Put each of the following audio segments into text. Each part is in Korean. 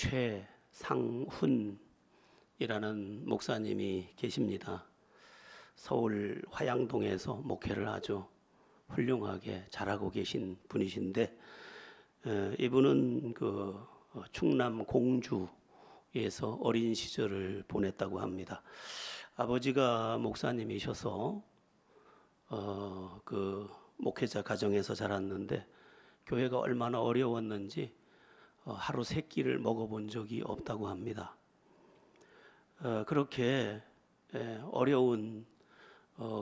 최상훈이라는 목사님이 계십니다. 서울 화양동에서 목회를 아주 훌륭하게 잘하고 계신 분이신데, 이분은 충남 공주에서 어린 시절을 보냈다고 합니다. 아버지가 목사님이셔서 목회자 가정에서 자랐는데, 교회가 얼마나 어려웠는지 하루 세 끼를 먹어본 적이 없다고 합니다. 그렇게 어려운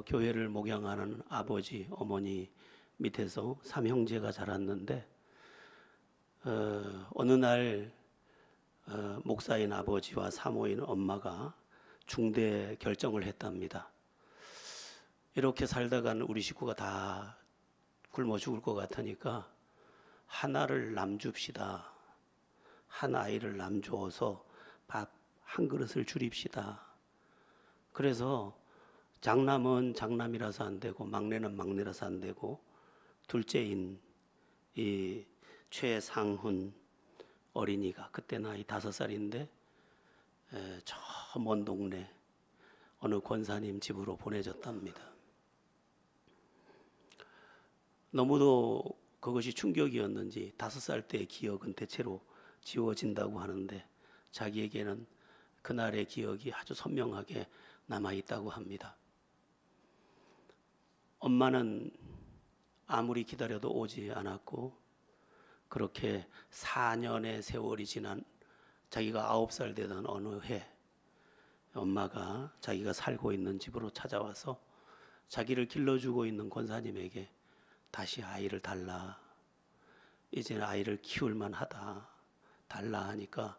교회를 목양하는 아버지, 어머니 밑에서 삼형제가 자랐는데, 어느 날 목사인 아버지와 사모인 엄마가 중대 결정을 했답니다. 이렇게 살다간 우리 식구가 다 굶어 죽을 것 같으니까 하나를 남줍시다. 한 아이를 남주어서 밥 한 그릇을 줄입시다. 그래서 장남은 장남이라서 안 되고 막내는 막내라서 안 되고 둘째인 이 최상훈 어린이가 그때 나이 5살인데 저 먼 동네 어느 권사님 집으로 보내졌답니다. 너무도 그것이 충격이었는지 5살 때의 기억은 대체로 지워진다고 하는데, 자기에게는 그날의 기억이 아주 선명하게 남아있다고 합니다. 엄마는 아무리 기다려도 오지 않았고, 그렇게 4년의 세월이 지난 자기가 9살 되던 어느 해, 엄마가 자기가 살고 있는 집으로 찾아와서 자기를 길러주고 있는 권사님에게 다시 아이를 달라, 이제는 아이를 키울만 하다, 달라 하니까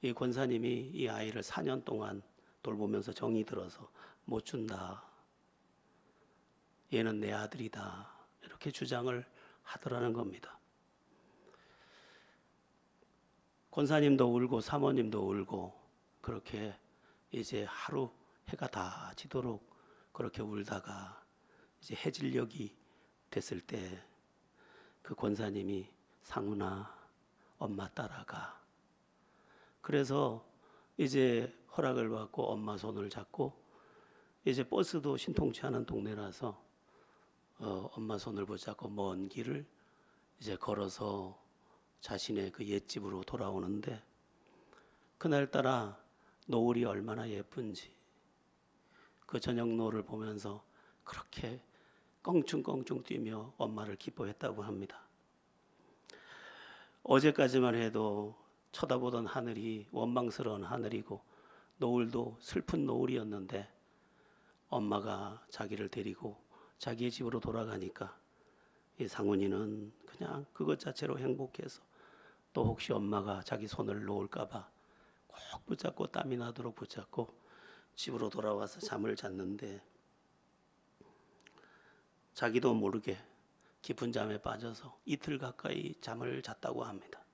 이 권사님이 이 아이를 4년 동안 돌보면서 정이 들어서 못 준다, 얘는 내 아들이다, 이렇게 주장을 하더라는 겁니다. 권사님도 울고 사모님도 울고 그렇게 이제 하루 해가 다 지도록 그렇게 울다가 이제 해질녘이 됐을 때 그 권사님이 상훈아, 엄마 따라가. 그래서 이제 허락을 받고 엄마 손을 잡고, 이제 버스도 신통치 않은 동네라서 엄마 손을 붙잡고 먼 길을 이제 걸어서 자신의 그 옛집으로 돌아오는데, 그날따라 노을이 얼마나 예쁜지 그 저녁 노을을 보면서 그렇게 껑충껑충 뛰며 엄마를 기뻐했다고 합니다. 어제까지만 해도 쳐다보던 하늘이 원망스러운 하늘이고 노을도 슬픈 노을이었는데, 엄마가 자기를 데리고 자기의 집으로 돌아가니까 이 상훈이는 그냥 그것 자체로 행복해서, 또 혹시 엄마가 자기 손을 놓을까봐 꼭 붙잡고 땀이 나도록 붙잡고 집으로 돌아와서 잠을 잤는데, 자기도 모르게 깊은 잠에 빠져서 이틀 가까이 잠을 잤다고 합니다.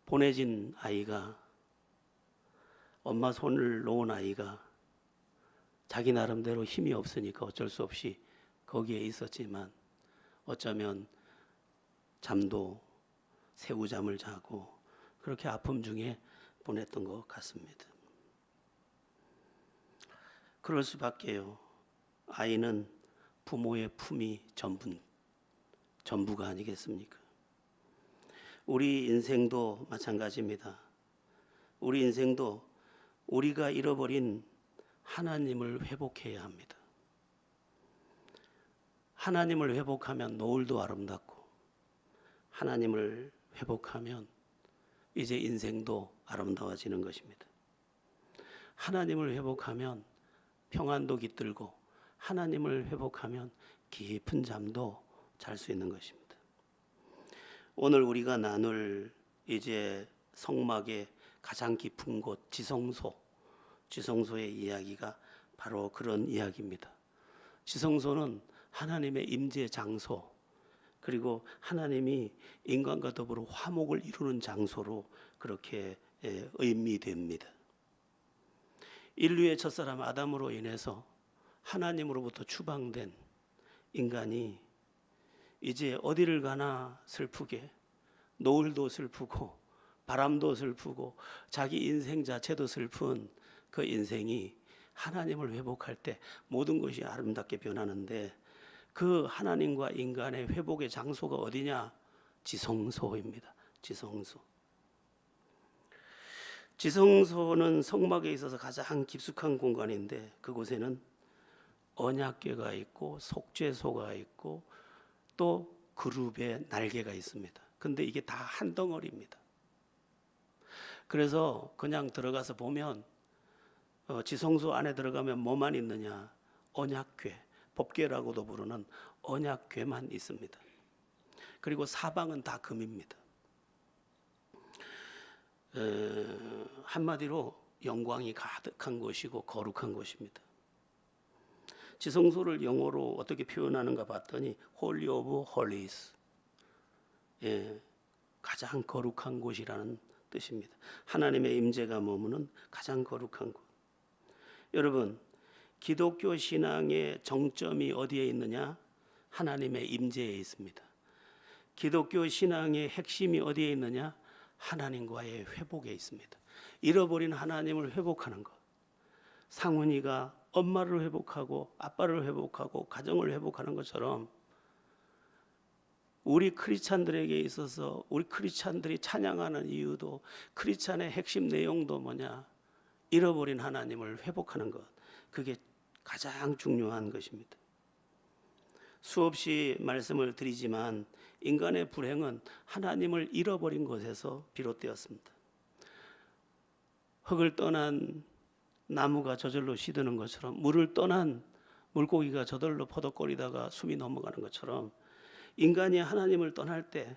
보내진 아이가, 엄마 손을 놓은 아이가 자기 나름대로 힘이 없으니까 어쩔 수 없이 거기에 있었지만, 어쩌면 잠도 새우잠을 자고 그렇게 아픔 중에 보냈던 것 같습니다. 그럴 수밖에요. 아이는 부모의 품이 전부가 아니겠습니까? 우리 인생도 마찬가지입니다. 우리 인생도 우리가 잃어버린 하나님을 회복해야 합니다. 하나님을 회복하면 노을도 아름답고, 하나님을 회복하면 이제 인생도 아름다워지는 것입니다. 하나님을 회복하면 평안도 깃들고, 하나님을 회복하면 깊은 잠도 잘 수 있는 것입니다. 오늘 우리가 나눌 이제 성막의 가장 깊은 곳 지성소의 이야기가 바로 그런 이야기입니다. 지성소는 하나님의 임재 장소, 그리고 하나님이 인간과 더불어 화목을 이루는 장소로 그렇게 의미됩니다. 인류의 첫사람 아담으로 인해서 하나님으로부터 추방된 인간이 이제 어디를 가나 슬프게 노을도 슬프고 바람도 슬프고 자기 인생 자체도 슬픈 그 인생이 하나님을 회복할 때 모든 것이 아름답게 변하는데, 그 하나님과 인간의 회복의 장소가 어디냐? 지성소입니다. 지성소. 지성소는 성막에 있어서 가장 깊숙한 공간인데, 그곳에는 언약궤가 있고 속죄소가 있고 또 그룹의 날개가 있습니다. 근데 이게 다 한 덩어리입니다. 그래서 그냥 들어가서 보면 지성소 안에 들어가면 뭐만 있느냐? 언약궤, 법궤라고도 부르는 언약궤만 있습니다. 그리고 사방은 다 금입니다. 한마디로 영광이 가득한 곳이고 거룩한 곳입니다. 지성소를 영어로 어떻게 표현하는가 봤더니 Holy of Holies, 가장 거룩한 곳이라는 뜻입니다. 하나님의 임재가 머무는 가장 거룩한 곳. 여러분, 기독교 신앙의 정점이 어디에 있느냐? 하나님의 임재에 있습니다. 기독교 신앙의 핵심이 어디에 있느냐? 하나님과의 회복에 있습니다. 잃어버린 하나님을 회복하는 것. 상훈이가 엄마를 회복하고 아빠를 회복하고 가정을 회복하는 것처럼, 우리 크리스찬들에게 있어서 우리 크리스찬들이 찬양하는 이유도, 크리스찬의 핵심 내용도 뭐냐? 잃어버린 하나님을 회복하는 것. 그게 가장 중요한 것입니다. 수없이 말씀을 드리지만 인간의 불행은 하나님을 잃어버린 것에서 비롯되었습니다. 흙을 떠난 나무가 저절로 시드는 것처럼, 물을 떠난 물고기가 저절로 퍼덕거리다가 숨이 넘어가는 것처럼, 인간이 하나님을 떠날 때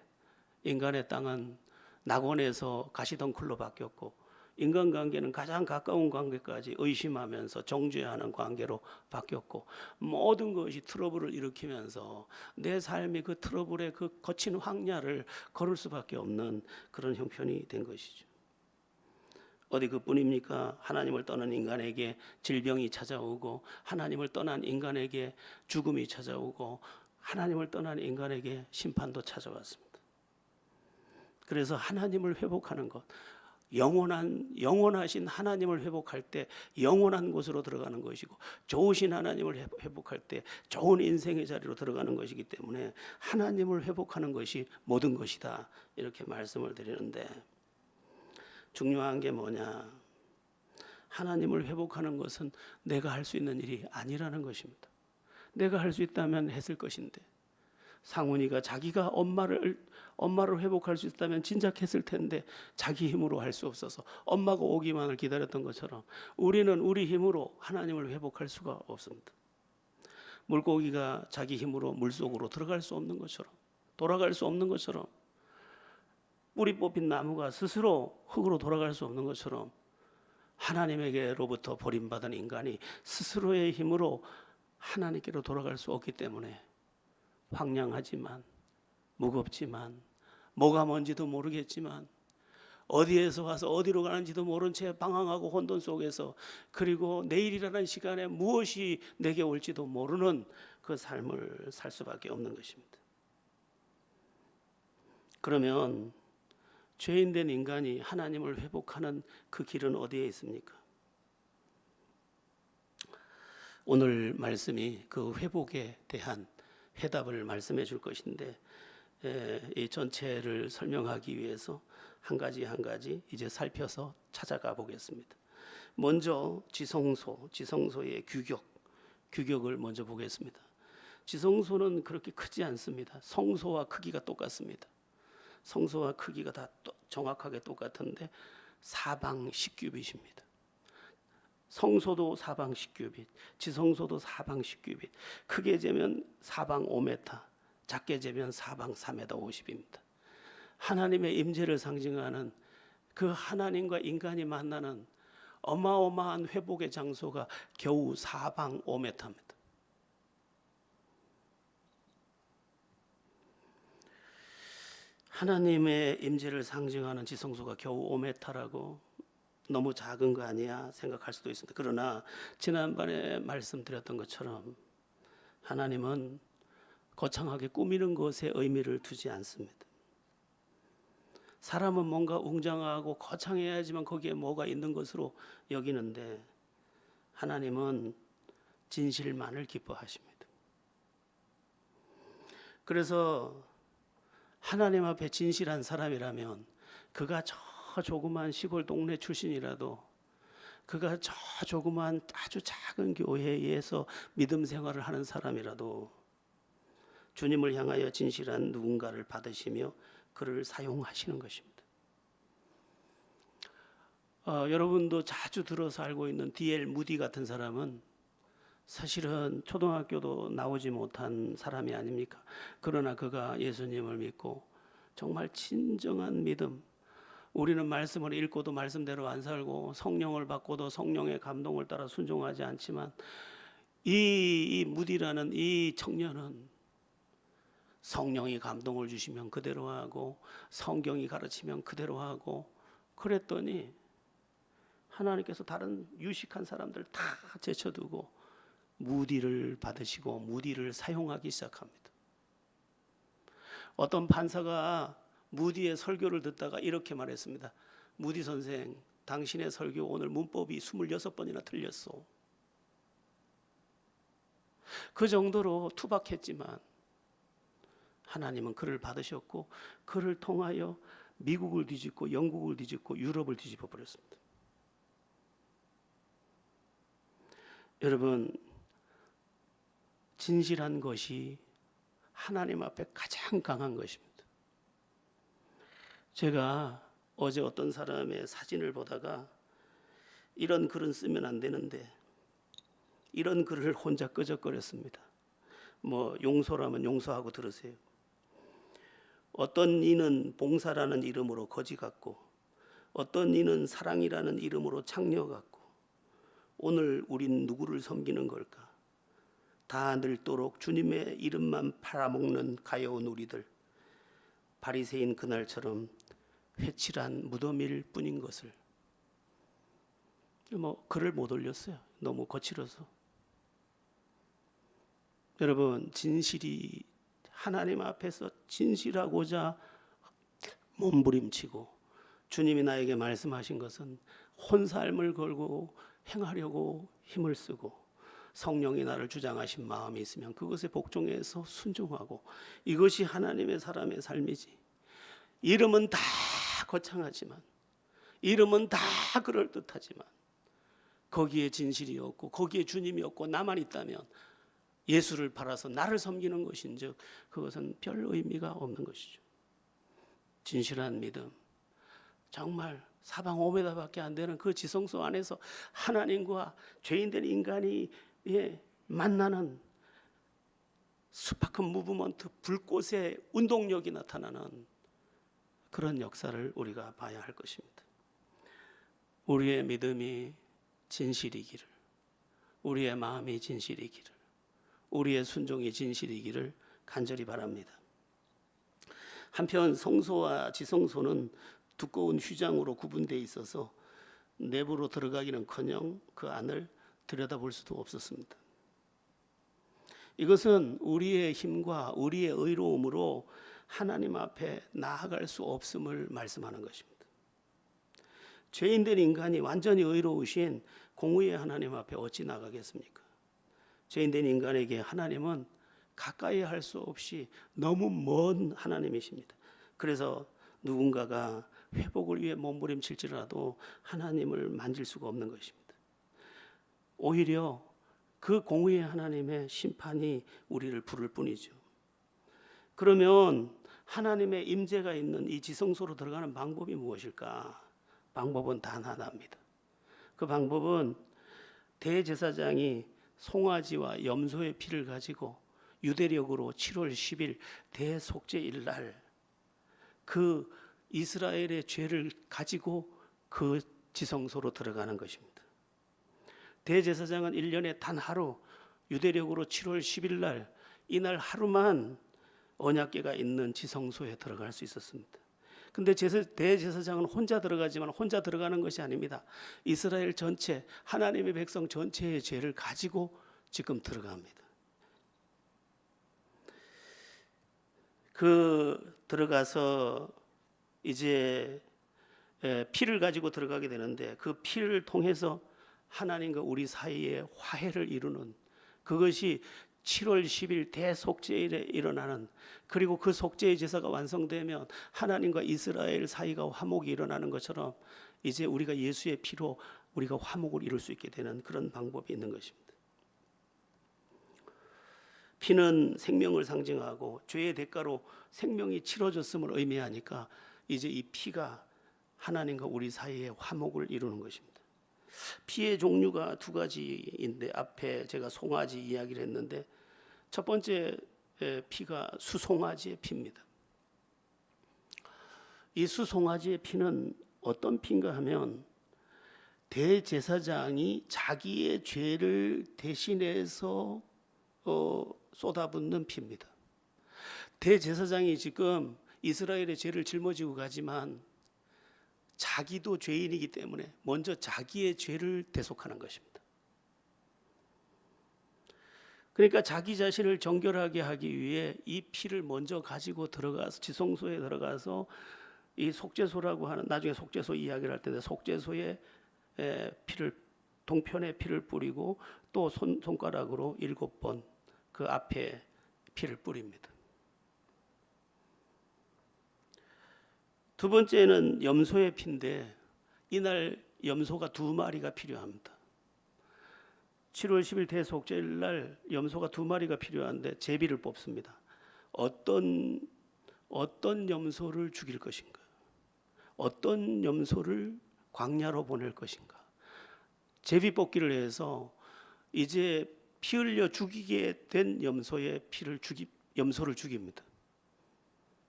인간의 땅은 낙원에서 가시덩굴로 바뀌었고, 인간관계는 가장 가까운 관계까지 의심하면서 정죄하는 관계로 바뀌었고, 모든 것이 트러블을 일으키면서 내 삶이 그 트러블의 그 거친 황야를 걸을 수밖에 없는 그런 형편이 된 것이죠. 어디 그뿐입니까? 하나님을 떠난 인간에게 질병이 찾아오고, 하나님을 떠난 인간에게 죽음이 찾아오고, 하나님을 떠난 인간에게 심판도 찾아왔습니다. 그래서 하나님을 회복하는 것, 영원하신 하나님을 회복할 때 영원한 곳으로 들어가는 것이고, 좋으신 하나님을 회복할 때 좋은 인생의 자리로 들어가는 것이기 때문에 하나님을 회복하는 것이 모든 것이다, 이렇게 말씀을 드리는데, 중요한 게 뭐냐? 하나님을 회복하는 것은 내가 할 수 있는 일이 아니라는 것입니다. 내가 할 수 있다면 했을 것인데, 상훈이가 자기가 엄마를 회복할 수 있다면 진작 했을 텐데 자기 힘으로 할 수 없어서 엄마가 오기만을 기다렸던 것처럼, 우리는 우리 힘으로 하나님을 회복할 수가 없습니다. 물고기가 자기 힘으로 물속으로 들어갈 수 없는 것처럼, 돌아갈 수 없는 것처럼, 뿌리 뽑힌 나무가 스스로 흙으로 돌아갈 수 없는 것처럼, 하나님에게로부터 버림받은 인간이 스스로의 힘으로 하나님께로 돌아갈 수 없기 때문에 황량하지만, 무겁지만, 뭐가 뭔지도 모르겠지만, 어디에서 와서 어디로 가는지도 모른 채 방황하고 혼돈 속에서, 그리고 내일이라는 시간에 무엇이 내게 올지도 모르는 그 삶을 살 수밖에 없는 것입니다. 그러면 죄인된 인간이 하나님을 회복하는 그 길은 어디에 있습니까? 오늘 말씀이 그 회복에 대한 해답을 말씀해 줄 것인데, 이 전체를 설명하기 위해서 한 가지 한 가지 이제 살펴서 찾아가 보겠습니다. 먼저 지성소의 규격을 먼저 보겠습니다. 지성소는 그렇게 크지 않습니다. 성소와 크기가 똑같습니다. 성소와 크기가 다 정확하게 똑같은데 사방 10규빗입니다. 성소도 사방 10규빗, 지성소도 사방 10규빗. 크게 재면 사방 5m, 작게 재면 사방 4m 50입니다. 하나님의 임재를 상징하는 그 하나님과 인간이 만나는 어마어마한 회복의 장소가 겨우 사방 5m입니다. 하나님의 임재를 상징하는 지성소가 겨우 5m라고 너무 작은 거 아니야 생각할 수도 있습니다. 그러나 지난번에 말씀드렸던 것처럼 하나님은 거창하게 꾸미는 것에 의미를 두지 않습니다. 사람은 뭔가 웅장하고 거창해야지만 거기에 뭐가 있는 것으로 여기는데 하나님은 진실만을 기뻐하십니다. 그래서 하나님 앞에 진실한 사람이라면 그가 저 조그만 시골 동네 출신이라도 그가 저 조그만 아주 작은 교회에서 믿음 생활을 하는 사람이라도 주님을 향하여 진실한 누군가를 받으시며 그를 사용하시는 것입니다. 여러분도 자주 들어서 알고 있는 D.L. 무디 같은 사람은 사실은 초등학교도 나오지 못한 사람이 아닙니까? 그러나 그가 예수님을 믿고 정말 진정한 믿음, 우리는 말씀을 읽고도 말씀대로 안 살고 성령을 받고도 성령의 감동을 따라 순종하지 않지만 이 무디라는 이 청년은 성령이 감동을 주시면 그대로 하고 성경이 가르치면 그대로 하고 그랬더니 하나님께서 다른 유식한 사람들 다 제쳐두고 무디를 받으시고 무디를 사용하기 시작합니다. 어떤 판사가 무디의 설교를 듣다가 이렇게 말했습니다. 무디 선생, 당신의 설교 오늘 문법이 26번이나 틀렸소. 그 정도로 투박했지만 하나님은 그를 받으셨고 그를 통하여 미국을 뒤집고 영국을 뒤집고 유럽을 뒤집어 버렸습니다. 여러분, 진실한 것이 하나님 앞에 가장 강한 것입니다. 제가 어제 어떤 사람의 사진을 보다가 이런 글은 쓰면 안 되는데 이런 글을 혼자 끄적거렸습니다. 뭐 용서라면 용서하고 들으세요. 어떤 이는 봉사라는 이름으로 거지 같고 어떤 이는 사랑이라는 이름으로 창녀 같고 오늘 우린 누구를 섬기는 걸까? 다 늙도록 주님의 이름만 팔아먹는 가여운 우리들, 바리새인 그날처럼 회칠한 무덤일 뿐인 것을. 뭐 글을 못 올렸어요. 너무 거칠어서. 여러분, 진실이 하나님 앞에서 진실하고자 몸부림치고 주님이 나에게 말씀하신 것은 혼살을 걸고 행하려고 힘을 쓰고 성령이 나를 주장하신 마음이 있으면 그것에 복종해서 순종하고 이것이 하나님의 사람의 삶이지. 이름은 다 거창하지만 이름은 다 그럴듯하지만 거기에 진실이 없고 거기에 주님이 없고 나만 있다면 예수를 팔아서 나를 섬기는 것인즉 그것은 별 의미가 없는 것이죠. 진실한 믿음, 정말 사방 5m밖에 안 되는 그 지성소 안에서 하나님과 죄인된 인간이 만나는 스파크 무브먼트, 불꽃의 운동력이 나타나는 그런 역사를 우리가 봐야 할 것입니다. 우리의 믿음이 진실이기를, 우리의 마음이 진실이기를, 우리의 순종이 진실이기를 간절히 바랍니다. 한편 성소와 지성소는 두꺼운 휘장으로 구분되어 있어서 내부로 들어가기는커녕 그 안을 들여다볼 수도 없었습니다. 이것은 우리의 힘과 우리의 의로움으로 하나님 앞에 나아갈 수 없음을 말씀하는 것입니다. 죄인된 인간이 완전히 의로우신 공의의 하나님 앞에 어찌 나가겠습니까? 죄인된 인간에게 하나님은 가까이 할 수 없이 너무 먼 하나님이십니다. 그래서 누군가가 회복을 위해 몸부림칠지라도 하나님을 만질 수가 없는 것입니다. 오히려 그 공의의 하나님의 심판이 우리를 부를 뿐이죠. 그러면 하나님의 임재가 있는 이 지성소로 들어가는 방법이 무엇일까? 방법은 단 하나입니다. 그 방법은 대제사장이 송아지와 염소의 피를 가지고 유대력으로 7월 10일 대속죄일 날 그 이스라엘의 죄를 가지고 그 지성소로 들어가는 것입니다. 대제사장은 1년에 단 하루 유대력으로 7월 10일 날 이날 하루만 언약궤가 있는 지성소에 들어갈 수 있었습니다. 근데 대제사장은 혼자 들어가지만 혼자 들어가는 것이 아닙니다. 이스라엘 전체, 하나님의 백성 전체의 죄를 가지고 지금 들어갑니다. 그 들어가서 이제 피를 가지고 들어가게 되는데 그 피를 통해서 하나님과 우리 사이에 화해를 이루는, 그것이 7월 10일 대속죄일에 일어나는, 그리고 그 속죄의 제사가 완성되면 하나님과 이스라엘 사이가 화목이 일어나는 것처럼 이제 우리가 예수의 피로 우리가 화목을 이룰 수 있게 되는 그런 방법이 있는 것입니다. 피는 생명을 상징하고 죄의 대가로 생명이 치러졌음을 의미하니까 이제 이 피가 하나님과 우리 사이에 화목을 이루는 것입니다. 피의 종류가 두 가지인데 앞에 제가 송아지 이야기를 했는데 첫 번째 피가 수송아지의 피입니다. 이 수송아지의 피는 어떤 피인가 하면 대제사장이 자기의 죄를 대신해서 쏟아붓는 피입니다. 대제사장이 지금 이스라엘의 죄를 짊어지고 가지만 자기도 죄인이기 때문에 먼저 자기의 죄를 대속하는 것입니다. 그러니까 자기 자신을 정결하게 하기 위해 이 피를 먼저 가지고 들어가서 지성소에 들어가서 이 속죄소라고 하는, 나중에 속죄소 이야기를 할 텐데 속죄소에 피를, 동편에 피를 뿌리고 또 손가락으로 7번 그 앞에 피를 뿌립니다. 두 번째는 염소의 피인데 이날 염소가 2마리가 필요합니다. 7월 10일 대속죄일 날 염소가 2마리가 필요한데 제비를 뽑습니다. 어떤 염소를 죽일 것인가? 어떤 염소를 광야로 보낼 것인가? 제비 뽑기를 해서 이제 피 흘려 죽이게 된 염소를 죽입니다.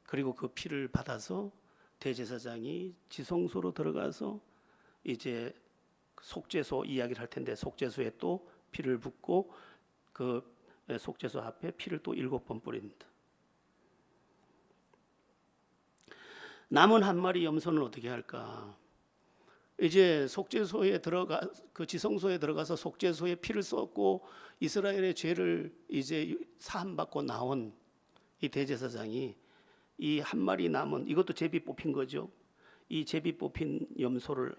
그리고 그 피를 받아서 대제사장이 지성소로 들어가서 이제 속죄소 이야기를 할 텐데 속죄소에 또 피를 붓고 그 속죄소 앞에 피를 또 7번 뿌립니다. 남은 한 마리 염소는 어떻게 할까? 이제 속죄소에 그 지성소에 들어가서 속죄소에 피를 쏟고 이스라엘의 죄를 이제 사함받고 나온 이 대제사장이 이 한 마리 남은, 이것도 제비 뽑힌 거죠. 이 제비 뽑힌 염소를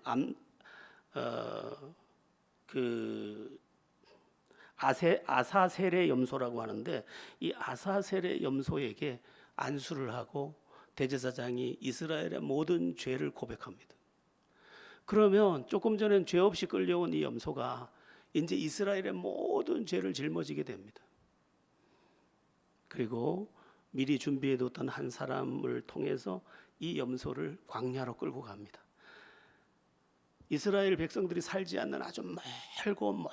아사셀의 염소라고 하는데 이 아사셀의 염소에게 안수를 하고 대제사장이 이스라엘의 모든 죄를 고백합니다. 그러면 조금 전엔 죄 없이 끌려온 이 염소가 이제 이스라엘의 모든 죄를 짊어지게 됩니다. 그리고 미리 준비해뒀던 한 사람을 통해서 이 염소를 광야로 끌고 갑니다. 이스라엘 백성들이 살지 않는 아주 멀고 먼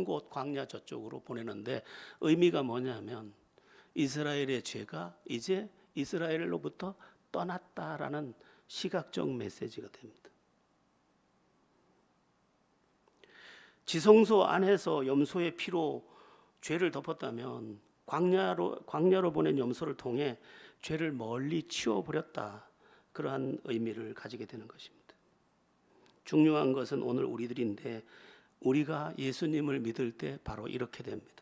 곳 광야 저쪽으로 보내는데 의미가 뭐냐면 이스라엘의 죄가 이제 이스라엘로부터 떠났다라는 시각적 메시지가 됩니다. 지성소 안에서 염소의 피로 죄를 덮었다면 광야로 보낸 염소를 통해 죄를 멀리 치워버렸다, 그러한 의미를 가지게 되는 것입니다. 중요한 것은 오늘 우리들인데 우리가 예수님을 믿을 때 바로 이렇게 됩니다.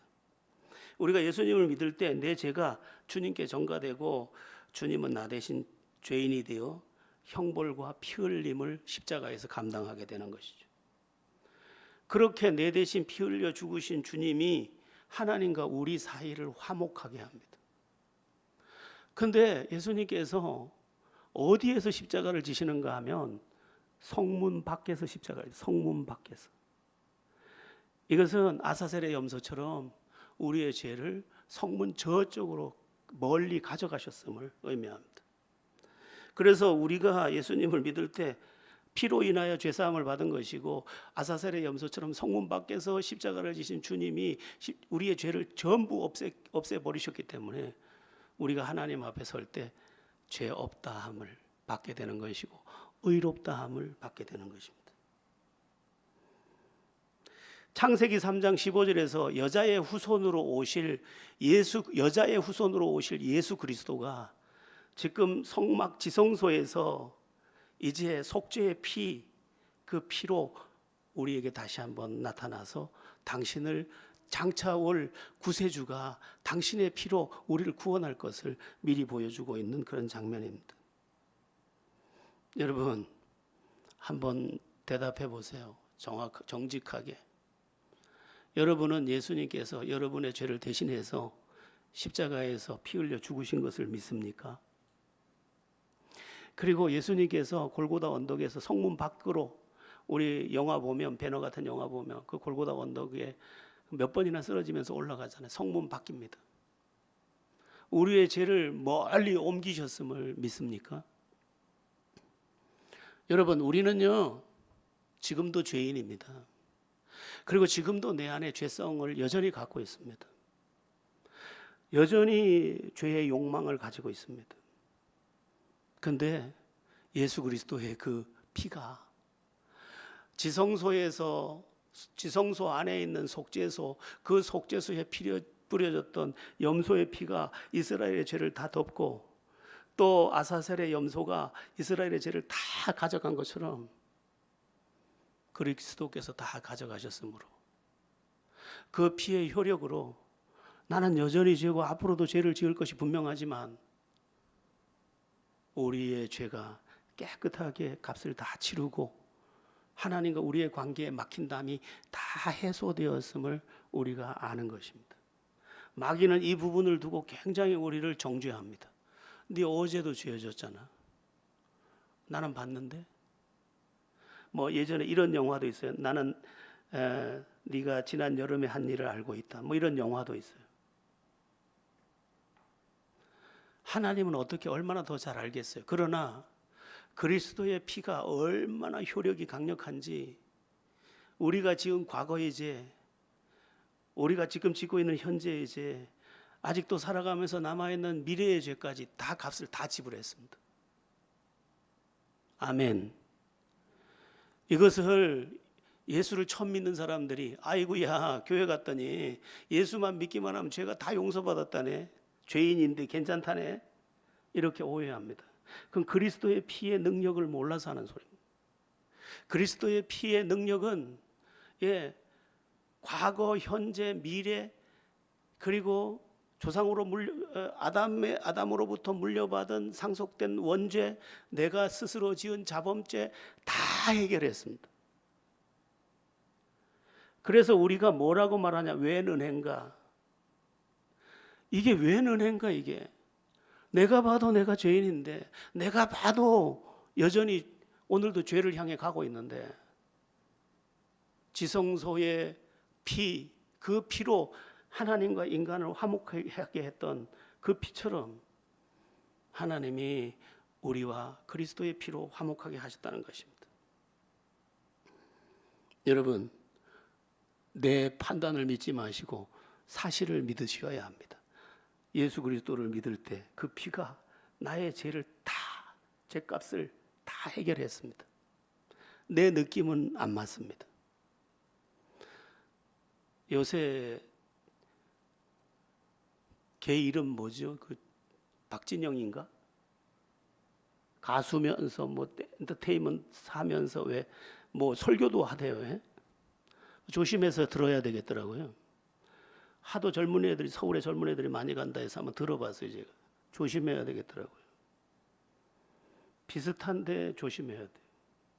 우리가 예수님을 믿을 때 내 죄가 주님께 전가되고 주님은 나 대신 죄인이 되어 형벌과 피 흘림을 십자가에서 감당하게 되는 것이죠. 그렇게 내 대신 피 흘려 죽으신 주님이 하나님과 우리 사이를 화목하게 합니다. 그런데 예수님께서 어디에서 십자가를 지시는가 하면 성문 밖에서 십자가를, 성문 밖에서. 이것은 아사셀의 염소처럼 우리의 죄를 성문 저쪽으로 멀리 가져가셨음을 의미합니다. 그래서 우리가 예수님을 믿을 때 피로 인하여 죄사함을 받은 것이고 아사셀의 염소처럼 성문 밖에서 십자가를 지신 주님이 우리의 죄를 전부 없애버리셨기 때문에 우리가 하나님 앞에 설 때 죄 없다함을 받게 되는 것이고 의롭다함을 받게 되는 것입니다. 창세기 3장 15절에서 여자의 후손으로 오실 예수 그리스도가 지금 성막 지성소에서 이제 속죄의 피, 그 피로 우리에게 다시 한번 나타나서 당신을 장차 올 구세주가 당신의 피로 우리를 구원할 것을 미리 보여주고 있는 그런 장면입니다. 여러분 한번 대답해 보세요. 정직하게. 여러분은 예수님께서 여러분의 죄를 대신해서 십자가에서 피 흘려 죽으신 것을 믿습니까? 그리고 예수님께서 골고다 언덕에서 성문 밖으로, 우리 영화 보면, 배너 같은 영화 보면 그 골고다 언덕에 몇 번이나 쓰러지면서 올라가잖아요. 성문 밖입니다. 우리의 죄를 멀리 옮기셨음을 믿습니까? 여러분, 우리는요 지금도 죄인입니다. 그리고 지금도 내 안에 죄성을 여전히 갖고 있습니다. 여전히 죄의 욕망을 가지고 있습니다. 그런데 예수 그리스도의 그 피가 지성소 안에 있는 속죄소, 그 속죄소에 뿌려졌던 염소의 피가 이스라엘의 죄를 다 덮고, 또 아사셀의 염소가 이스라엘의 죄를 다 가져간 것처럼 그리스도께서 다 가져가셨으므로 그 피의 효력으로 나는 여전히 죄고 앞으로도 죄를 지을 것이 분명하지만 우리의 죄가 깨끗하게 값을 다 치르고 하나님과 우리의 관계에 막힌 담이 다 해소되었음을 우리가 아는 것입니다. 마귀는 이 부분을 두고 굉장히 우리를 정죄합니다. 네 어제도 죄졌잖아. 나는 봤는데. 뭐 예전에 이런 영화도 있어요. 나는 네가 지난 여름에 한 일을 알고 있다. 뭐 이런 영화도 있어요. 하나님은 어떻게 얼마나 더 잘 알겠어요. 그러나 그리스도의 피가 얼마나 효력이 강력한지 우리가 지은 과거의 죄, 우리가 지금 짓고 있는 현재의 죄, 아직도 살아가면서 남아있는 미래의 죄까지 다 값을 다 지불했습니다. 아멘. 이것을 예수를 처음 믿는 사람들이 아이고야 교회 갔더니 예수만 믿기만 하면 죄가 다 용서받았다네, 죄인인데 괜찮다네, 이렇게 오해합니다. 그건 그리스도의 피의 능력을 몰라서 하는 소리입니다. 그리스도의 피의 능력은 과거, 현재, 미래, 그리고 조상으로 아담으로부터 물려받은 상속된 원죄, 내가 스스로 지은 자범죄 다 해결했습니다. 그래서 우리가 뭐라고 말하냐? 웬 은혜인가? 이게 웬 은혜인가? 이게 내가 봐도 내가 죄인인데, 내가 봐도 여전히 오늘도 죄를 향해 가고 있는데, 지성소의 피, 그 피로 하나님과 인간을 화목하게 했던 그 피처럼 하나님이 우리와 그리스도의 피로 화목하게 하셨다는 것입니다. 여러분, 내 판단을 믿지 마시고 사실을 믿으셔야 합니다. 예수 그리스도를 믿을 때 그 피가 나의 죄를 다, 죄값을 다 해결했습니다. 내 느낌은 안 맞습니다. 요새 걔 이름 뭐죠? 그 박진영인가? 가수면서 뭐 엔터테인먼트 하면서 왜 뭐 설교도 하대요. 조심해서 들어야 되겠더라고요. 하도 젊은 애들이, 서울에 젊은 애들이 많이 간다 해서 한번 들어봤어요. 제가 조심해야 되겠더라고요. 비슷한데 조심해야 돼요.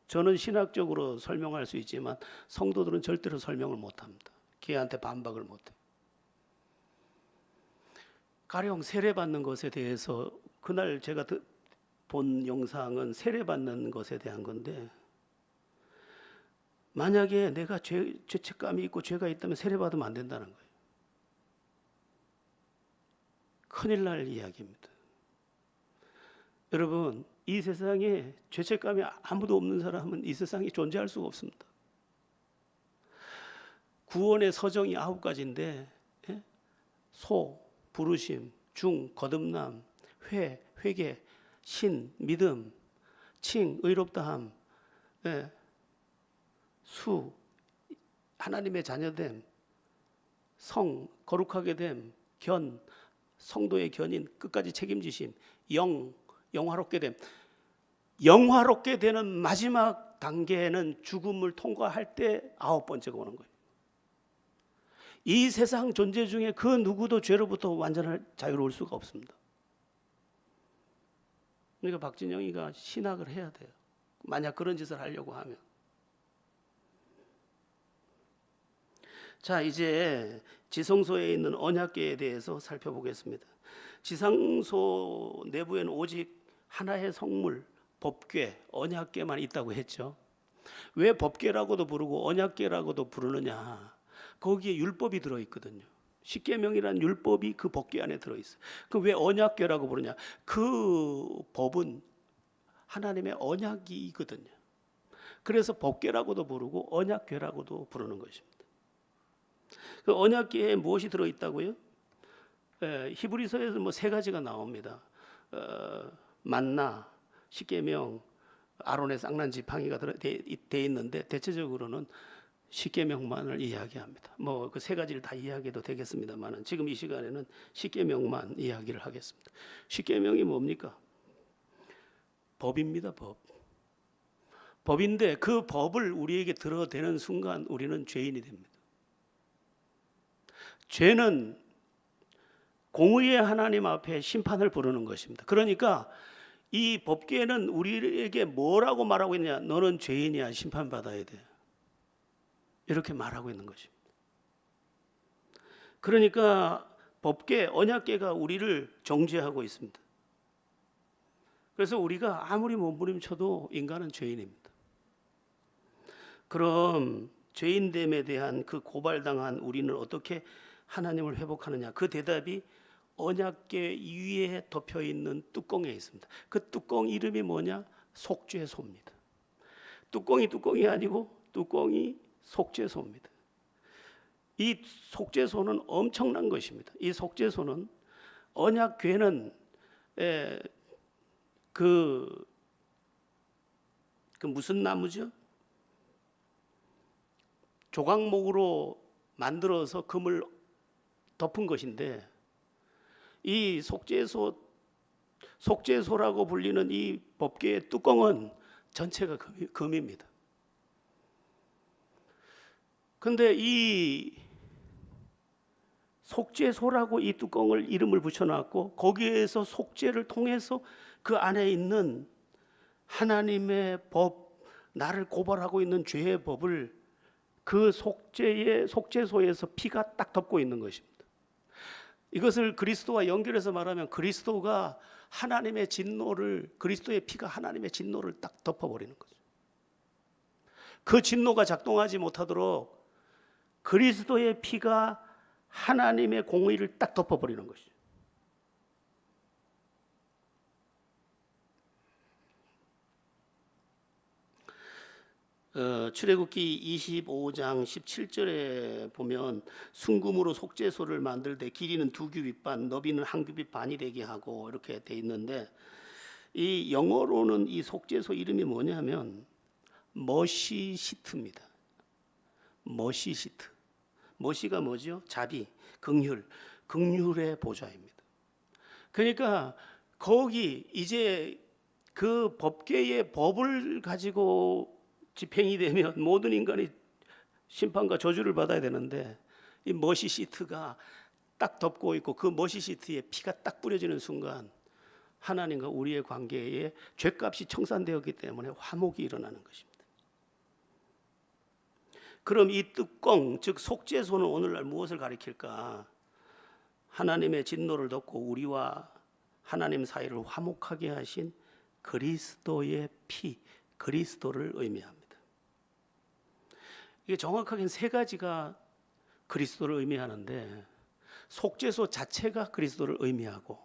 저는 신학적으로 설명할 수 있지만 성도들은 절대로 설명을 못합니다. 걔한테 반박을 못해요. 가령 세례받는 것에 대해서, 그날 제가 본 영상은 세례받는 것에 대한 건데, 만약에 내가 죄책감이 있고 죄가 있다면 세례받으면 안 된다는 거예요. 큰일 날 이야기입니다. 여러분, 이 세상에 죄책감이 아무도 없는 사람은 이 세상에 존재할 수가 없습니다. 구원의 서정이 9가지인데 소, 부르심, 중, 거듭남, 회개, 신, 믿음, 칭, 의롭다함, 수, 하나님의 자녀됨, 성, 거룩하게 됨, 견, 성도의 견인, 끝까지 책임지심, 영화롭게 됨. 영화롭게 되는 마지막 단계는 죽음을 통과할 때 9번째가 오는 거예요. 이 세상 존재 중에 그 누구도 죄로부터 완전한 자유로울 수가 없습니다. 그러니까 박진영이가 신학을 해야 돼요. 만약 그런 짓을 하려고 하면. 자, 이제 지성소에 있는 언약궤에 대해서 살펴보겠습니다. 지성소 내부에는 오직 하나의 성물, 법궤, 언약궤만 있다고 했죠. 왜 법궤라고도 부르고 언약궤라고도 부르느냐? 거기에 율법이 들어있거든요. 십계명이라는 율법이 그 법궤 안에 들어있어요. 그럼 왜 언약궤라고 부르냐? 그 법은 하나님의 언약이거든요. 그래서 법궤라고도 부르고 언약궤라고도 부르는 것입니다. 그 언약궤에 무엇이 들어있다고요? 히브리서에서 뭐 세 가지가 나옵니다. 만나, 십계명, 아론의 쌍난 지팡이가 돼 있는데 대체적으로는 십계명만을 이야기합니다. 뭐 그 세 가지를 다 이야기해도 되겠습니다만 지금 이 시간에는 십계명만 이야기를 하겠습니다. 십계명이 뭡니까? 법입니다. 법인데 그 법을 우리에게 들어대는 순간 우리는 죄인이 됩니다. 죄는 공의의 하나님 앞에 심판을 부르는 것입니다. 그러니까 이 법궤는 우리에게 뭐라고 말하고 있냐? 너는 죄인이야, 심판받아야 돼. 이렇게 말하고 있는 것입니다. 그러니까 법궤, 언약궤가 우리를 정죄하고 있습니다. 그래서 우리가 아무리 몸부림쳐도 인간은 죄인입니다. 그럼 죄인됨에 대한 그 고발당한 우리는 어떻게 하나님을 회복하느냐? 그 대답이 언약궤 위에 덮여 있는 뚜껑에 있습니다. 그 뚜껑 이름이 뭐냐? 속죄소입니다. 뚜껑이 아니고 뚜껑이 속죄소입니다. 이 속죄소는 엄청난 것입니다. 이 속죄소는 언약궤는 그 무슨 나무죠? 조각목으로 만들어서 금을 덮은 것인데 이 속죄소라고 불리는 이 법궤의 뚜껑은 전체가 금입니다. 근데 이 속죄소라고 이 뚜껑을 이름을 붙여놨고 거기에서 속죄를 통해서 그 안에 있는 하나님의 법, 나를 고발하고 있는 죄의 법을 그 속죄소에서 피가 딱 덮고 있는 것입니다. 이것을 그리스도와 연결해서 말하면 그리스도가 하나님의 진노를, 그리스도의 피가 하나님의 진노를 딱 덮어버리는 거죠. 그 진노가 작동하지 못하도록 그리스도의 피가 하나님의 공의를 딱 덮어버리는 것이죠. 출애굽기 25장 17절에 보면 순금으로 속죄소를 만들 때 길이는 2규빗 반, 너비는 1규빗 반이 되게 하고 이렇게 돼 있는데 이 영어로는 이 속죄소 이름이 뭐냐면 머시시트입니다. 머시시트. 머시가 뭐죠? 자비, 긍휼의 보좌입니다. 그러니까 거기 이제 그 법궤의 법을 가지고 집행이 되면 모든 인간이 심판과 저주를 받아야 되는데 이 머시시트가 딱 덮고 있고 그 머시시트에 피가 딱 뿌려지는 순간 하나님과 우리의 관계에 죄값이 청산되었기 때문에 화목이 일어나는 것입니다. 그럼 이 뚜껑, 즉 속죄소는 오늘날 무엇을 가리킬까? 하나님의 진노를 덮고 우리와 하나님 사이를 화목하게 하신 그리스도의 피, 그리스도를 의미합니다. 이게 정확하게는 세 가지가 그리스도를 의미하는데 속죄소 자체가 그리스도를 의미하고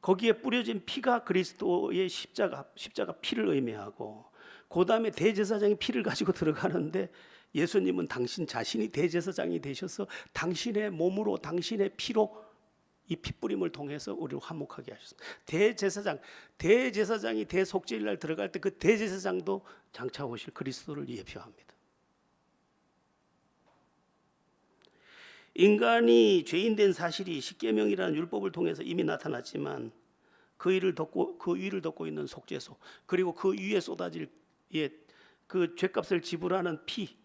거기에 뿌려진 피가 그리스도의 십자가 피를 의미하고 그 다음에 대제사장이 피를 가지고 들어가는데 예수님은 당신 자신이 대제사장이 되셔서 당신의 몸으로 당신의 피로 이 피뿌림을 통해서 우리를 화목하게 하셨습니다. 대제사장이 대속죄일 날 들어갈 때 그 대제사장도 장차 오실 그리스도를 예표합니다. 인간이 죄인된 사실이 십계명이라는 율법을 통해서 이미 나타났지만 그 위를 덮고 있는 속죄소 그리고 그 위에 쏟아질 그 죄값을 지불하는 피,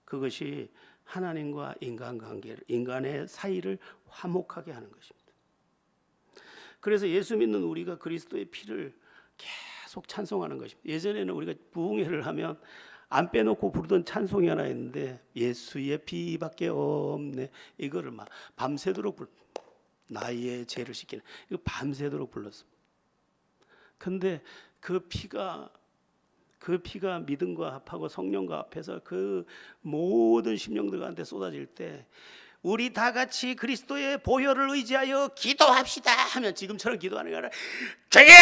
그것이 하나님과 인간관계를, 인간의 사이를 화목하게 하는 것입니다. 그래서 예수 믿는 우리가 그리스도의 피를 계속 찬송하는 것입니다. 예전에는 우리가 부흥회를 하면 안 빼놓고 부르던 찬송이 하나 있는데 예수의 피밖에 없네. 이거를 막 밤새도록 나의 죄를 씻기는 이거 밤새도록 불렀습니다. 근데 그 피가 믿음과 합하고 성령과 합해서 그 모든 심령들 가운데 쏟아질 때 우리 다 같이 그리스도의 보혈을 의지하여 기도합시다 하면 지금처럼 기도하는 게 아니라 죄야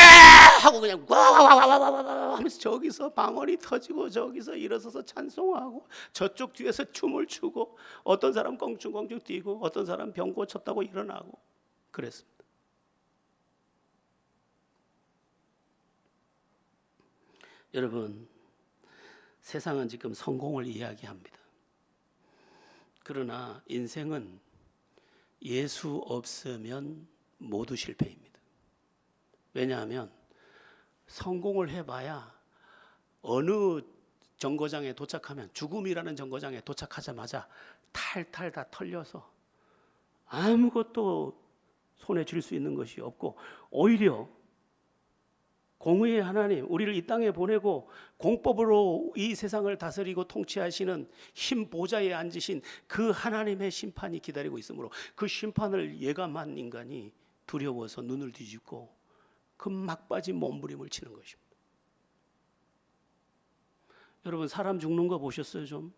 하고 그냥 와와와와와와 하면서 저기서 방언이 터지고 저기서 일어서서 찬송하고 저쪽 뒤에서 춤을 추고 어떤 사람 껑충껑충 뛰고 어떤 사람 병 고쳤다고 일어나고 그랬습니다. 여러분, 세상은 지금 성공을 이야기합니다. 그러나 인생은 예수 없으면 모두 실패입니다. 왜냐하면 성공을 해봐야 어느 정거장에 도착하면 죽음이라는 정거장에 도착하자마자 탈탈 다 털려서 아무것도 손에 쥘 수 있는 것이 없고 오히려 공의의 하나님, 우리를 이 땅에 보내고 공법으로 이 세상을 다스리고 통치하시는 힘 보좌에 앉으신 그 하나님의 심판이 기다리고 있으므로 그 심판을 예감한 인간이 두려워서 눈을 뒤집고 그 막바지 몸부림을 치는 것입니다. 여러분, 사람 죽는 거 보셨어요 좀?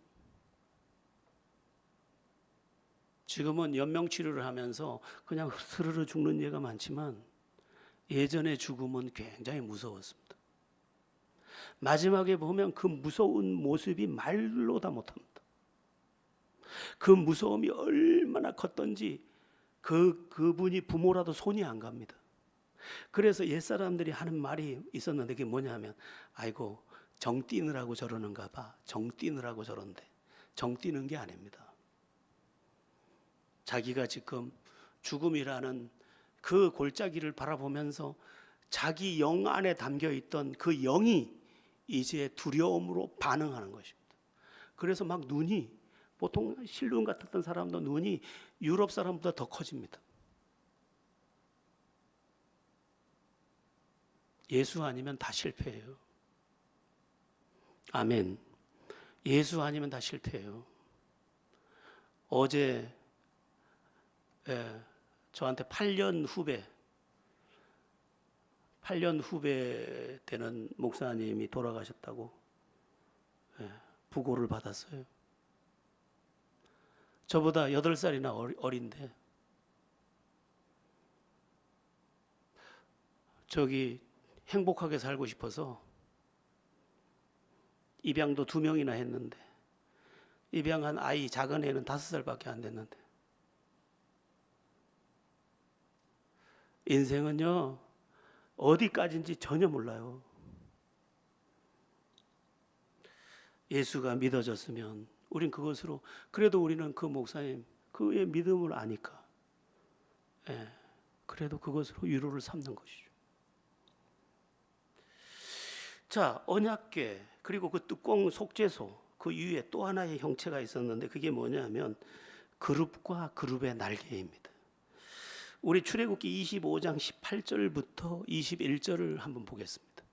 지금은 연명치료를 하면서 그냥 스르르 죽는 예가 많지만 예전의 죽음은 굉장히 무서웠습니다. 마지막에 보면 그 무서운 모습이 말로 다 못합니다. 그 무서움이 얼마나 컸던지 그분이 부모라도 손이 안 갑니다. 그래서 옛사람들이 하는 말이 있었는데 그게 뭐냐면 아이고 정 뛰느라고 저러는가 봐. 정 뛰느라고 저런데 정 뛰는 게 아닙니다. 자기가 지금 죽음이라는 그 골짜기를 바라보면서 자기 영 안에 담겨있던 그 영이 이제 두려움으로 반응하는 것입니다. 그래서 막 눈이 보통 실눈 같았던 사람도 눈이 유럽 사람보다 더 커집니다. 예수 아니면 다 실패해요. 아멘. 예수 아니면 다 실패해요. 어제 저한테 8년 후배 되는 목사님이 돌아가셨다고 부고를 받았어요. 저보다 8살이나 어린데 저기 행복하게 살고 싶어서 입양도 2명이나 했는데 입양한 아이 작은 애는 5살밖에 안 됐는데 인생은요 어디까지인지 전혀 몰라요. 예수가 믿어졌으면 우린 그것으로 그래도 우리는 그 목사님 그의 믿음을 아니까 그래도 그것으로 위로를 삼는 것이죠. 자, 언약궤 그리고 그 뚜껑 속죄소 그 위에 또 하나의 형체가 있었는데 그게 뭐냐면 그룹과 그룹의 날개입니다. 우리 출애굽기 25장 18절부터 21절을 한번 보겠습니다.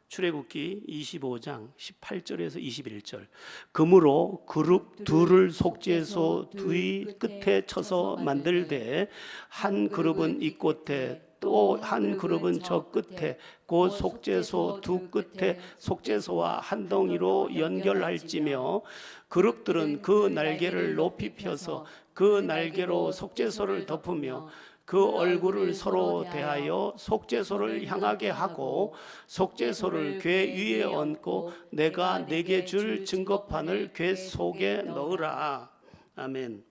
출애굽기 25장 18절에서 21절. 그러므로 그룹 둘을 속죄소 뒤 끝에 쳐서 만들되 한 그룹은 이 끝에 또 한 그룹은 저 끝에 곧 속죄소 두 끝에 속죄소와 한 덩이로 연결할지며 그룹들은 그 날개를 높이 펴서 그 날개로 속죄소를 덮으며 그 얼굴을 서로 대하여 속죄소를 향하게 하고 속죄소를 궤 위에 얹고 내가 네게 줄 증거판을 궤 속에 넣으라. 아멘.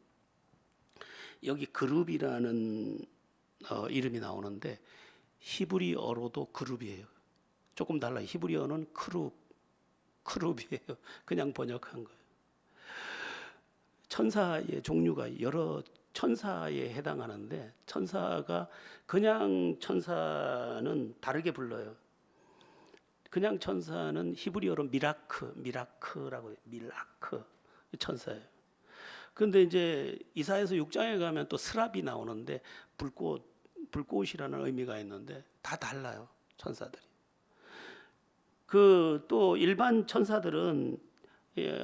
여기 그룹이라는 이름이 나오는데 히브리어로도 그룹이에요. 조금 달라요. 히브리어는 크룹이에요. 그냥 번역한 거예요. 천사의 종류가 여러 천사에 해당하는데 천사가 그냥 천사는 다르게 불러요. 그냥 천사는 히브리어로 미라크라고 해요. 밀라크 천사예요. 그런데 이제 이사야서 6장에 가면 또 스랍이 나오는데 불꽃이라는 의미가 있는데 다 달라요. 천사들이. 그 또 일반 천사들은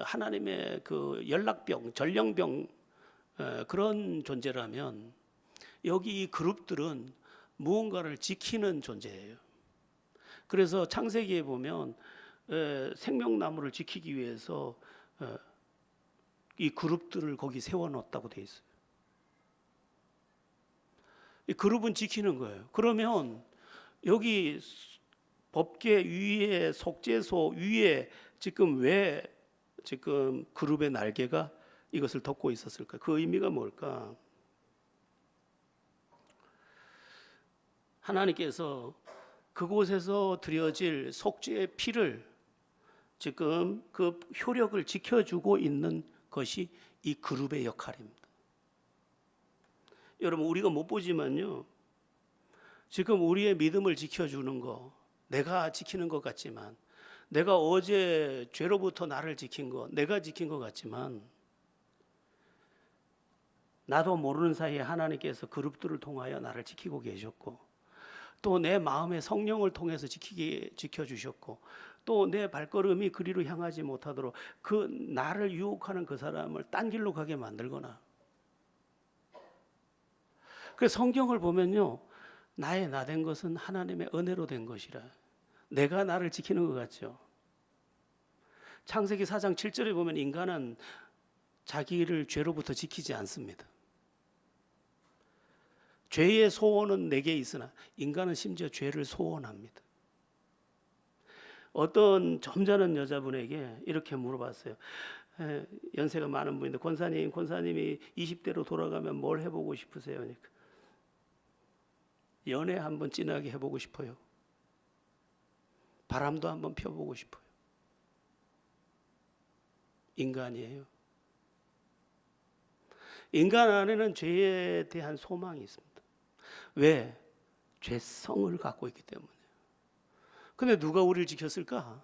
하나님의 그 연락병, 전령병 그런 존재라면 여기 이 그룹들은 무언가를 지키는 존재예요. 그래서 창세기에 보면 생명나무를 지키기 위해서 이 그룹들을 거기 세워놓았다고 돼 있어요. 이 그룹은 지키는 거예요. 그러면 여기 법계 위에 속죄소 위에 지금 왜 지금 그룹의 날개가 이것을 덮고 있었을까? 그 의미가 뭘까? 하나님께서 그곳에서 드려질 속죄의 피를 지금 그 효력을 지켜주고 있는 것이 이 그룹의 역할입니다. 여러분, 우리가 못 보지만요, 지금 우리의 믿음을 지켜주는 거, 내가 지키는 것 같지만, 내가 어제 죄로부터 나를 지킨 거, 내가 지킨 것 같지만, 나도 모르는 사이에 하나님께서 그룹들을 통하여 나를 지키고 계셨고, 또 내 마음의 성령을 통해서 지켜주셨고, 또 내 발걸음이 그리로 향하지 못하도록 그 나를 유혹하는 그 사람을 딴 길로 가게 만들거나. 그래서 성경을 보면요, 나의 나 된 것은 하나님의 은혜로 된 것이라. 내가 나를 지키는 것 같죠. 창세기 4장 7절에 보면 인간은 자기를 죄로부터 지키지 않습니다. 죄의 소원은 내게 있으나 인간은 심지어 죄를 소원합니다. 어떤 점잖은 여자분에게 이렇게 물어봤어요. 연세가 많은 분인데, 권사님이 20대로 돌아가면 뭘 해보고 싶으세요? 그러니까 연애 한번 진하게 해보고 싶어요. 바람도 한번 펴보고 싶어요. 인간이에요. 인간 안에는 죄에 대한 소망이 있습니다. 왜? 죄성을 갖고 있기 때문에. 근데 누가 우리를 지켰을까?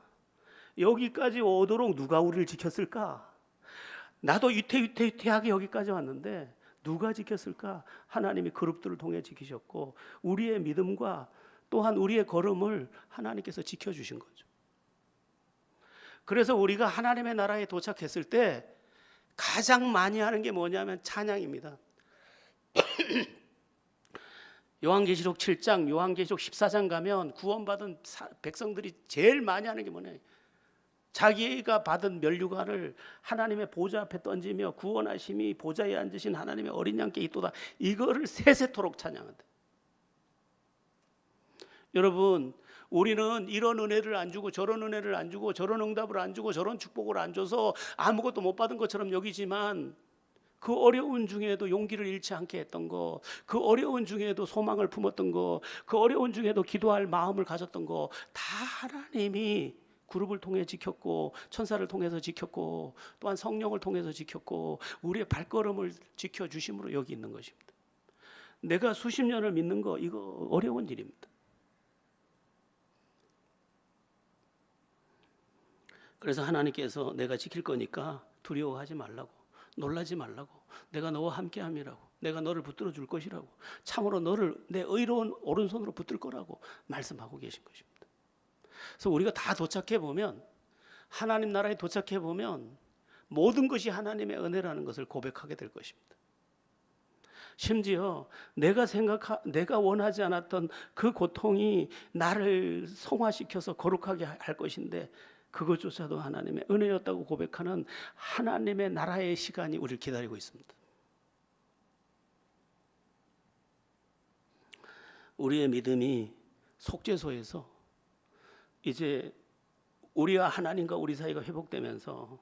여기까지 오도록 누가 우리를 지켰을까? 나도 위태위태하게 여기까지 왔는데 누가 지켰을까? 하나님이 그룹들을 통해 지키셨고, 우리의 믿음과 또한 우리의 걸음을 하나님께서 지켜주신 거죠. 그래서 우리가 하나님의 나라에 도착했을 때 가장 많이 하는 게 뭐냐면 찬양입니다. 요한계시록 7장, 요한계시록 14장 가면 구원받은 백성들이 제일 많이 하는 게 뭐냐? 자기가 받은 면류관을 하나님의 보좌 앞에 던지며 구원하심이 보좌에 앉으신 하나님의 어린 양께 있도다. 이거를 세세토록 찬양한다. 여러분, 우리는 이런 은혜를 안 주고 저런 은혜를 안 주고 저런 응답을 안 주고 저런 축복을 안 줘서 아무것도 못 받은 것처럼 여기지만, 그 어려운 중에도 용기를 잃지 않게 했던 거, 그 어려운 중에도 소망을 품었던 거, 그 어려운 중에도 기도할 마음을 가졌던 거, 다 하나님이 그룹을 통해 지켰고, 천사를 통해서 지켰고, 또한 성령을 통해서 지켰고, 우리의 발걸음을 지켜주심으로 여기 있는 것입니다. 내가 수십 년을 믿는 거, 이거 어려운 일입니다. 그래서 하나님께서 내가 지킬 거니까 두려워하지 말라고, 놀라지 말라고, 내가 너와 함께함이라고, 내가 너를 붙들어 줄 것이라고, 참으로 너를 내 의로운 오른손으로 붙들 거라고 말씀하고 계신 것입니다. 그래서 우리가 다 도착해 보면, 하나님 나라에 도착해 보면 모든 것이 하나님의 은혜라는 것을 고백하게 될 것입니다. 심지어 내가 원하지 않았던 그 고통이 나를 성화시켜서 거룩하게 할 것인데, 그것조차도 하나님의 은혜였다고 고백하는 하나님의 나라의 시간이 우리를 기다리고 있습니다. 우리의 믿음이 속죄소에서 이제 우리와 하나님과 우리 사이가 회복되면서,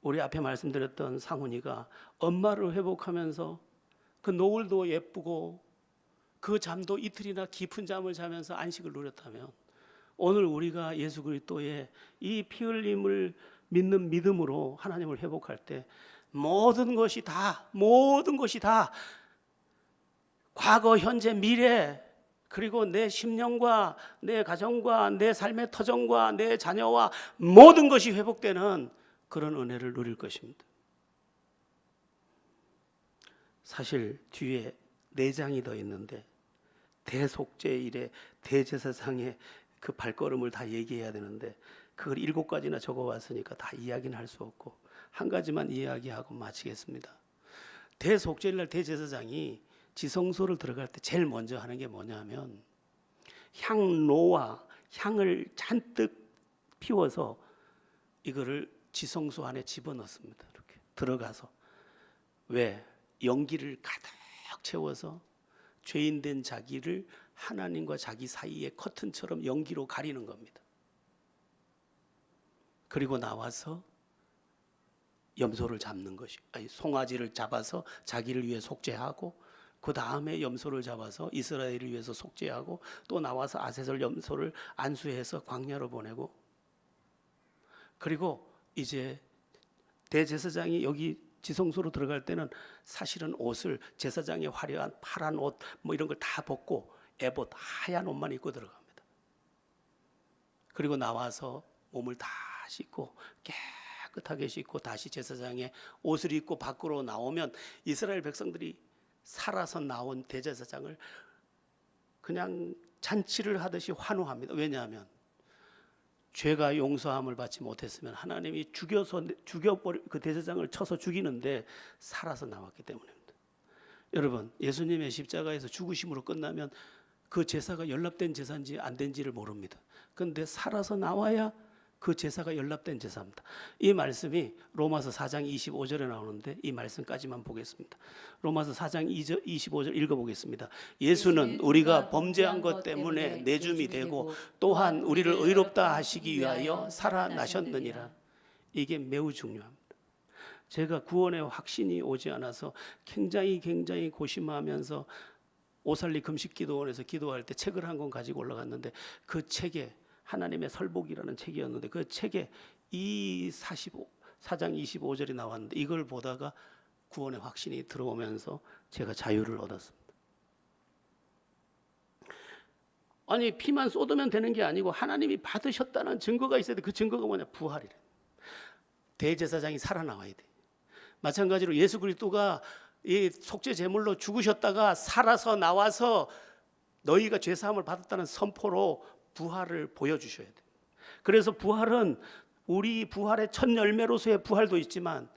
우리 앞에 말씀드렸던 상훈이가 엄마를 회복하면서 그 노을도 예쁘고 그 잠도 이틀이나 깊은 잠을 자면서 안식을 누렸다면, 오늘 우리가 예수 그리스도의 이 피 흘림을 믿는 믿음으로 하나님을 회복할 때 모든 것이 다 과거, 현재, 미래, 그리고 내 심령과 내 가정과 내 삶의 터전과 내 자녀와 모든 것이 회복되는 그런 은혜를 누릴 것입니다. 사실 뒤에 4장이 더 있는데, 대속죄일에 대제사장의 그 발걸음을 다 얘기해야 되는데 그걸 7가지나 적어왔으니까 다 이야기는 할 수 없고 한 가지만 이야기하고 마치겠습니다. 대속죄일날 대제사장이 지성소를 들어갈 때 제일 먼저 하는 게 뭐냐면 향로와 향을 잔뜩 피워서 이거를 지성소 안에 집어넣습니다. 이렇게 들어가서 왜? 연기를 가득 채워서 죄인된 자기를 하나님과 자기 사이의 커튼처럼 연기로 가리는 겁니다. 그리고 나와서 염소를 잡는 것이, 아니 송아지를 잡아서 자기를 위해 속죄하고 그 다음에 염소를 잡아서 이스라엘을 위해서 속죄하고 또 나와서 아세설 염소를 안수해서 광야로 보내고, 그리고 이제 대제사장이 여기 지성소로 들어갈 때는 사실은 옷을 제사장의 화려한 파란 옷 뭐 이런 걸 다 벗고 에봇 하얀 옷만 입고 들어갑니다. 그리고 나와서 몸을 다 씻고 깨끗하게 씻고 다시 제사장의 옷을 입고 밖으로 나오면 이스라엘 백성들이 살아서 나온 대제사장을 그냥 잔치를 하듯이 환호합니다. 왜냐하면 죄가 용서함을 받지 못했으면 하나님이 죽여버리 그 대제사장을 쳐서 죽이는데 살아서 나왔기 때문입니다. 여러분, 예수님의 십자가에서 죽으심으로 끝나면 그 제사가 연락된 제사인지 안 된지를 모릅니다. 그런데 살아서 나와야 그 제사가 연락된 제사입니다. 이 말씀이 로마서 4장 25절에 나오는데 이 말씀까지만 보겠습니다. 로마서 4장 25절 읽어보겠습니다. 예수는 우리가 범죄한 것 때문에 내줌이 되고 또한 우리를 의롭다 하시기 위하여 살아나셨느니라. 이게 매우 중요합니다. 제가 구원의 확신이 오지 않아서 굉장히 고심하면서 오살리 금식기도원에서 기도할 때 책을 한 권 가지고 올라갔는데 그 책에 하나님의 설복이라는 책이었는데 그 책에 이 4장 25절이 나왔는데 이걸 보다가 구원의 확신이 들어오면서 제가 자유를 얻었습니다. 아니 피만 쏟으면 되는 게 아니고 하나님이 받으셨다는 증거가 있어야 돼. 그 증거가 뭐냐? 부활이래. 대제사장이 살아나와야 돼. 마찬가지로 예수 그리스도가 이 속죄 제물로 죽으셨다가 살아서 나와서 너희가 죄 사함을 받았다는 선포로 부활을 보여주셔야 돼요. 그래서 부활은 우리 부활의 첫 열매로서의 부활도 있지만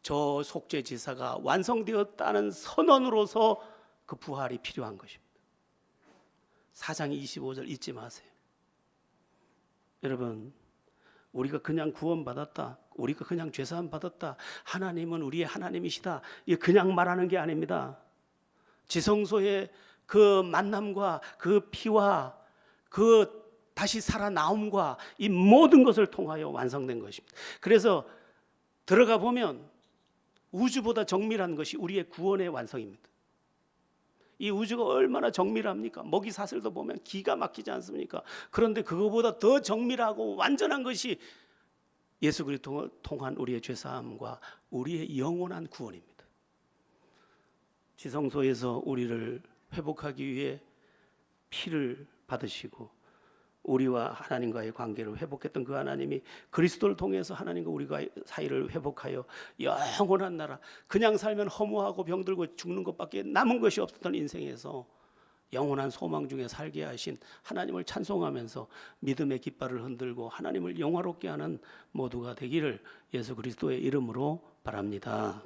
저 속죄 제사가 완성되었다는 선언으로서 그 부활이 필요한 것입니다. 4장 25절 잊지 마세요. 여러분, 우리가 그냥 구원받았다, 우리가 그냥 죄사함 받았다, 하나님은 우리의 하나님이시다, 이게 그냥 말하는 게 아닙니다. 지성소의 그 만남과 그 피와 그 다시 살아나옴과 이 모든 것을 통하여 완성된 것입니다. 그래서 들어가 보면 우주보다 정밀한 것이 우리의 구원의 완성입니다. 이 우주가 얼마나 정밀합니까? 먹이 사슬도 보면 기가 막히지 않습니까? 그런데 그거보다 더 정밀하고 완전한 것이 예수 그리스도를 통한 우리의 죄사함과 우리의 영원한 구원입니다. 지성소에서 우리를 회복하기 위해 피를 받으시고 우리와 하나님과의 관계를 회복했던 그 하나님이 그리스도를 통해서 하나님과 우리가 사이를 회복하여 영원한 나라, 그냥 살면 허무하고 병들고 죽는 것밖에 남은 것이 없었던 인생에서 영원한 소망 중에 살게 하신 하나님을 찬송하면서 믿음의 깃발을 흔들고 하나님을 영화롭게 하는 모두가 되기를 예수 그리스도의 이름으로 바랍니다.